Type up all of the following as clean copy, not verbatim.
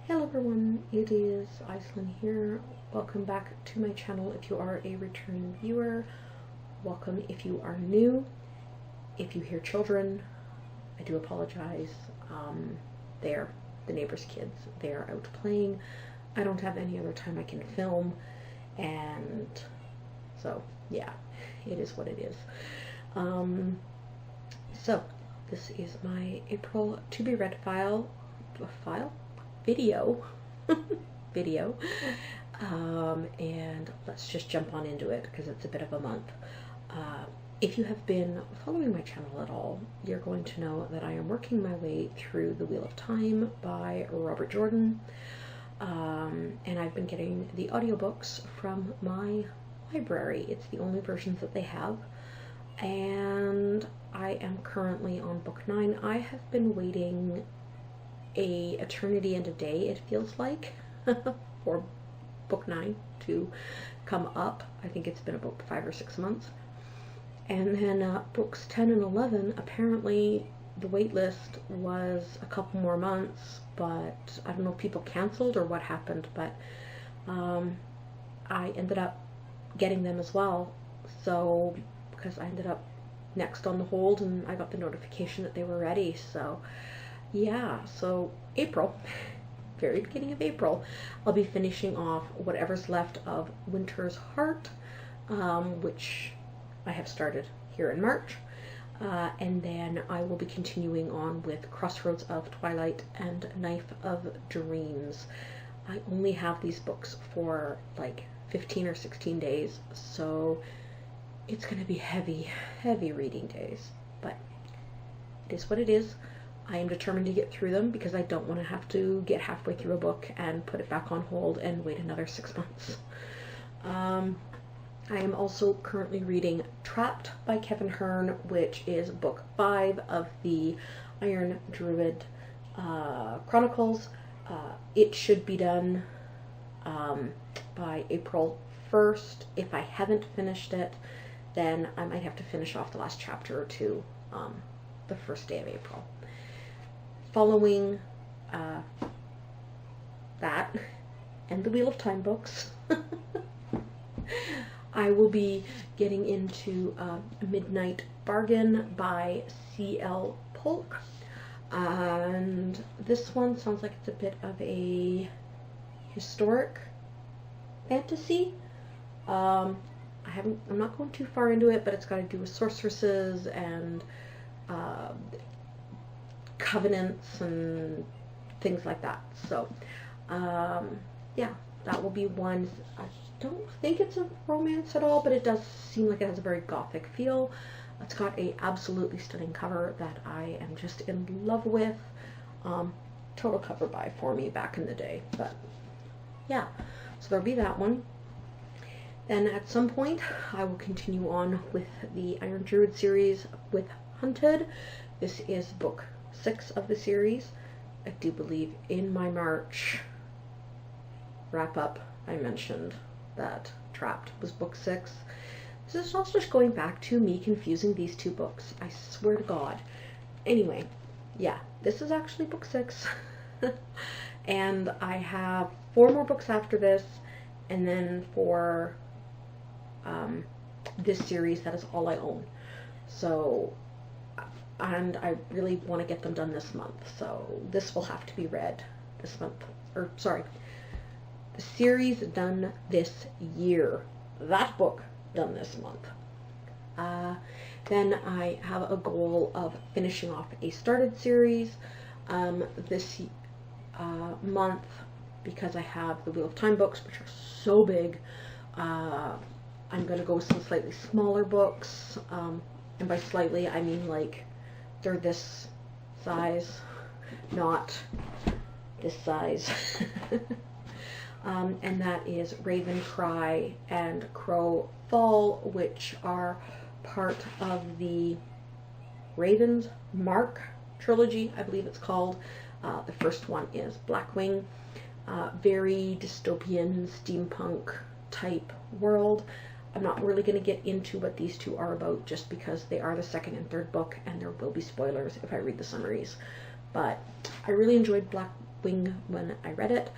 Hello everyone, it is Iceland here. Welcome back to my channel if you are a returning viewer. Welcome if you are new. If you hear children, I do apologize. They're the neighbor's kids. They are out playing. I don't have any other time I can film, and so yeah, it is what it is. So this is my April to be read video and let's just jump on into it because it's a bit of a month. If you have been following my channel at all, you're going to know that I am working my way through The Wheel of Time by Robert Jordan, and I've been getting the audiobooks from my library. It's the only versions that they have, and I am currently on book 9. I have been waiting a eternity and a day, it feels like, for book 9 to come up. I think it's been about 5 or 6 months. And then books 10 and 11, apparently the wait list was a couple more months, but I don't know if people canceled or what happened, but I ended up getting them as well. So, because I ended up next on the hold and I got the notification that they were ready, so yeah, so April, very beginning of April, I'll be finishing off whatever's left of Winter's Heart, which I have started here in March, and then I will be continuing on with Crossroads of Twilight and Knife of Dreams. I only have these books for like 15 or 16 days, so it's going to be heavy reading days, but it is what it is. I am determined to get through them because I don't want to have to get halfway through a book and put it back on hold and wait another 6 months. I am also currently reading Trapped by Kevin Hearn, which is book 5 of the Iron Druid Chronicles. It should be done by April 1st. If I haven't finished it, then I might have to finish off the last chapter or two the first day of April. Following that and the Wheel of Time books, I will be getting into Midnight Bargain by C.L. Polk, and this one sounds like it's a bit of a historic fantasy. I'm not going too far into it, but it's got to do with sorceresses and covenants and things like that. So yeah, that will be one. I don't think it's a romance at all, but it does seem like it has a very gothic feel. It's got a absolutely stunning cover that I am just in love with. Total cover buy for me back in the day, but yeah, so there'll be that one. Then at some point I will continue on with the Iron Druid series with Hunted. This is book 6 of the series. I do believe in my March wrap up I mentioned that Trapped was book 6. This is also just going back to me confusing these two books, I swear to God. Anyway, yeah, this is actually book 6. And I have 4 more books after this, and then for this series, that is all I own. So, and I really want to get them done this month, so this will have to be read this month, or sorry, the series done this year, that book done this month. Then I have a goal of finishing off a started series this month, because I have the Wheel of Time books, which are so big. I'm going to go with some slightly smaller books, and by slightly I mean like they're this size, not this size. And that is Ravencry and Crow Fall, which are part of the Raven's Mark trilogy, I believe it's called. The first one is Blackwing. Very dystopian, steampunk type world. I'm not really going to get into what these two are about, just because they are the second and third book, and there will be spoilers if I read the summaries. But I really enjoyed wing when I read it,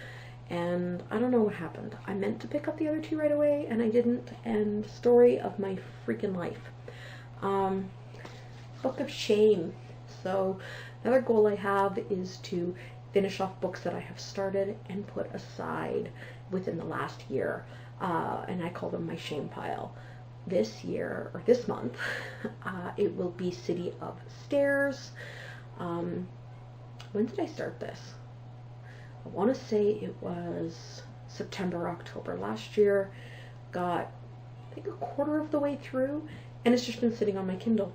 and I don't know what happened. I meant to pick up the other two right away, and I didn't, and story of my freaking life. Book of Shame. So another goal I have is to finish off books that I have started and put aside within the last year, and I call them my shame pile. This year, or this month, it will be City of Stairs. When did I start this? I want to say it was September, October last year. Got, I think, a quarter of the way through, and it's just been sitting on my Kindle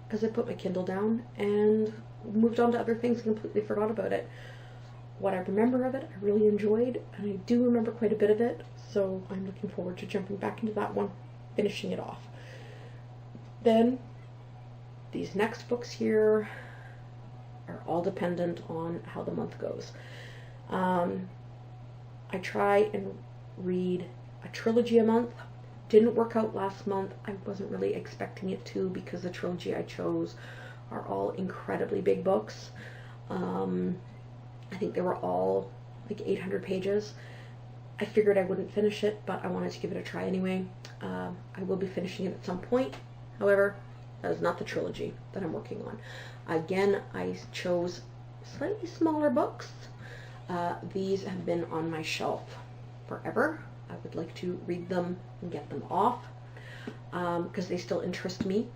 because I put my Kindle down and moved on to other things and completely forgot about it. What I remember of it, I really enjoyed, and I do remember quite a bit of it, so I'm looking forward to jumping back into that one, finishing it off. Then, these next books here are all dependent on how the month goes. I try and read a trilogy a month. Didn't work out last month. I wasn't really expecting it to, because the trilogy I chose are all incredibly big books. I think they were all like 800 pages. I figured I wouldn't finish it, but I wanted to give it a try anyway. I will be finishing it at some point. However, that is not the trilogy that I'm working on. Again, I chose slightly smaller books. These have been on my shelf forever. I would like to read them and get them off, because they still interest me.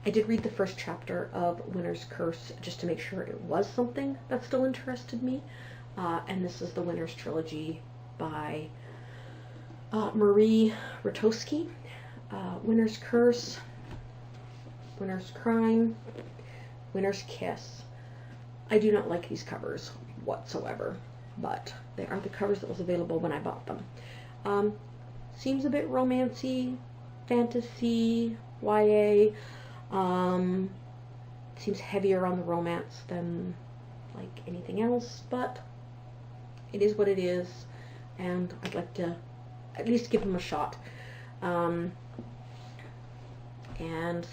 I did read the first chapter of Winter's Curse just to make sure it was something that still interested me. And this is the Winter's Trilogy by Marie Rotowski. Winter's Curse, Winter's Crime, Winter's Kiss. I do not like these covers whatsoever, but they are the covers that was available when I bought them. Seems a bit romancy, fantasy, YA. Seems heavier on the romance than like anything else, but it is what it is, and I'd like to at least give them a shot, and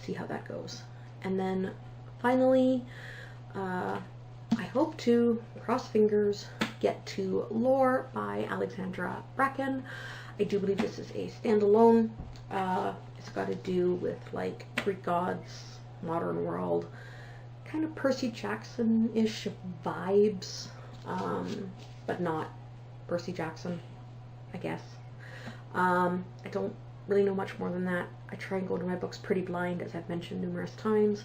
see how that goes. And then finally, I hope to, cross fingers, get to Lore by Alexandra Bracken. I do believe this is a standalone. It's got to do with like Greek gods, modern world, kind of Percy Jackson-ish vibes, but not Percy Jackson, I guess. I don't really know much more than that. I try and go to my books pretty blind, as I've mentioned numerous times,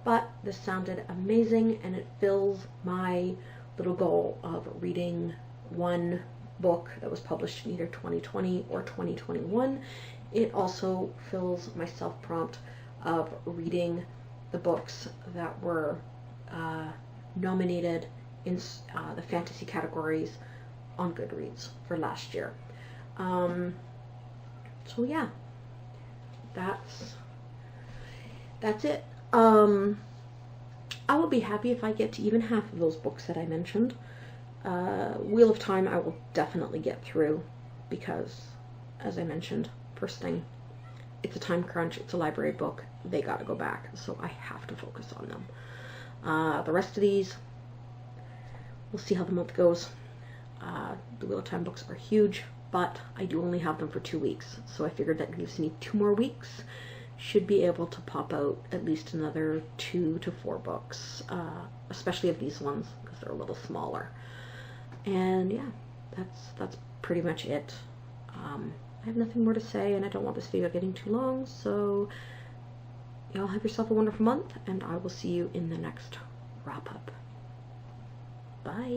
but this sounded amazing, and it fills my little goal of reading one book that was published in either 2020 or 2021. It also fills my self-prompt of reading the books that were nominated in the fantasy categories on Goodreads for last year. So yeah, that's it. I will be happy if I get to even half of those books that I mentioned. Wheel of Time I will definitely get through, because, as I mentioned, first thing, it's a time crunch, it's a library book, they gotta go back, so I have to focus on them. The rest of these, we'll see how the month goes. The Wheel of Time books are huge, but I do only have them for 2 weeks, so I figured that gives me 2 more weeks. Should be able to pop out at least another 2 to 4 books, especially of these ones, because they're a little smaller. And yeah, that's pretty much it. I have nothing more to say, and I don't want this video getting too long, so y'all have yourself a wonderful month, and I will see you in the next wrap-up. Bye!